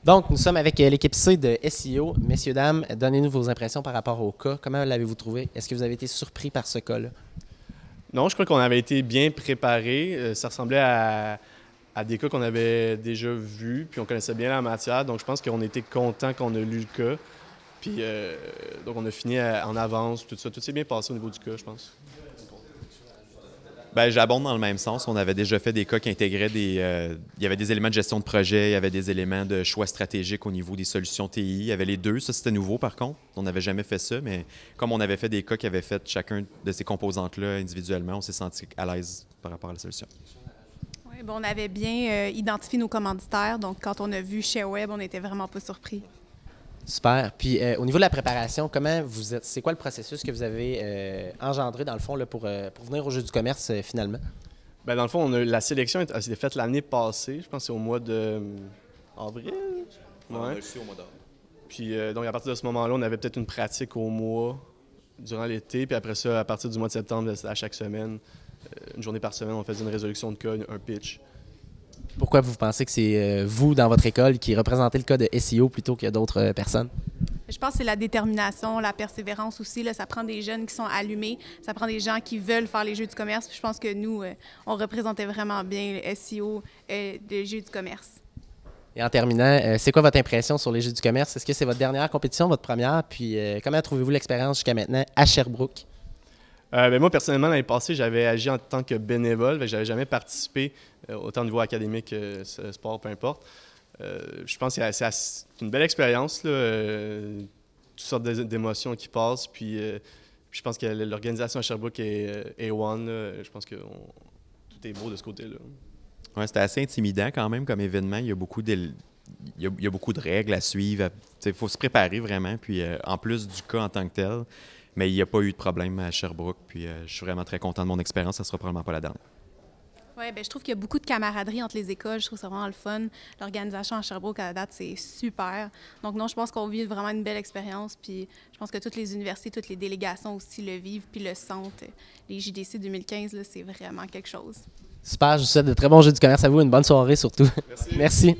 Donc, nous sommes avec l'équipe C de SEO. Messieurs, dames, donnez-nous vos impressions par rapport au cas. Comment l'avez-vous trouvé? Est-ce que vous avez été surpris par ce cas-là? Non, je crois qu'on avait été bien préparés. Ça ressemblait à des cas qu'on avait déjà vus, puis on connaissait bien la matière. Donc, je pense qu'on était content qu'on a lu le cas. Puis, donc, on a fini en avance, tout ça. Tout s'est bien passé au niveau du cas, je pense. Bien, j'abonde dans le même sens. On avait déjà fait des cas qui intégraient il y avait des éléments de gestion de projet, il y avait des éléments de choix stratégiques au niveau des solutions TI. Il y avait les deux. Ça, c'était nouveau, par contre. On n'avait jamais fait ça, mais comme on avait fait des cas qui avaient fait chacun de ces composantes-là individuellement, on s'est senti à l'aise par rapport à la solution. Oui, bon, on avait bien identifié nos commanditaires. Donc, quand on a vu ShareWeb, on n'était vraiment pas surpris. Super. Puis, au niveau de la préparation, comment vous êtes, c'est quoi le processus que vous avez engendré, dans le fond, là, pour venir au Jeu du commerce, finalement? Bien, dans le fond, la sélection a été faite l'année passée. Je pense que c'est au mois de avril. On a réussi au mois d'avril. Puis, donc, à partir de ce moment-là, on avait peut-être une pratique au mois durant l'été. Puis après ça, à partir du mois de septembre, à chaque semaine, une journée par semaine, on faisait une résolution de cas, un pitch. Pourquoi vous pensez que c'est vous, dans votre école, qui représentez le cas de SEO plutôt que d'autres personnes? Je pense que c'est la détermination, la persévérance aussi. Là, ça prend des jeunes qui sont allumés, ça prend des gens qui veulent faire les jeux du commerce. Puis je pense que nous, on représentait vraiment bien le SEO des jeux du commerce. Et en terminant, c'est quoi votre impression sur les Jeux du commerce? Est-ce que c'est votre dernière compétition, votre première? Puis comment trouvez-vous l'expérience jusqu'à maintenant à Sherbrooke? Ben moi, personnellement, l'année passée, j'avais agi en tant que bénévole. Je n'avais jamais participé, autant au niveau académique, sport, peu importe. Je pense que c'est une belle expérience, là, toutes sortes d'émotions qui passent. Puis je pense que l'organisation à Sherbrooke est A1. Là. Je pense que tout est beau de ce côté-là. Ouais, c'était assez intimidant quand même comme événement. Il y a beaucoup de règles à suivre. Il faut se préparer vraiment. Puis en plus du cas en tant que tel, mais il n'y a pas eu de problème à Sherbrooke. Puis je suis vraiment très content de mon expérience. Ça ne sera probablement pas la dernière. Oui, bien, je trouve qu'il y a beaucoup de camaraderie entre les écoles. Je trouve ça vraiment le fun. L'organisation à Sherbrooke, à la date, c'est super. Donc non, je pense qu'on vit vraiment une belle expérience. Puis je pense que toutes les universités, toutes les délégations aussi le vivent, puis le sentent. Les JDC 2015, là, c'est vraiment quelque chose. Super, je vous souhaite de très bons Jeux du commerce à vous. Une bonne soirée surtout. Merci. Merci.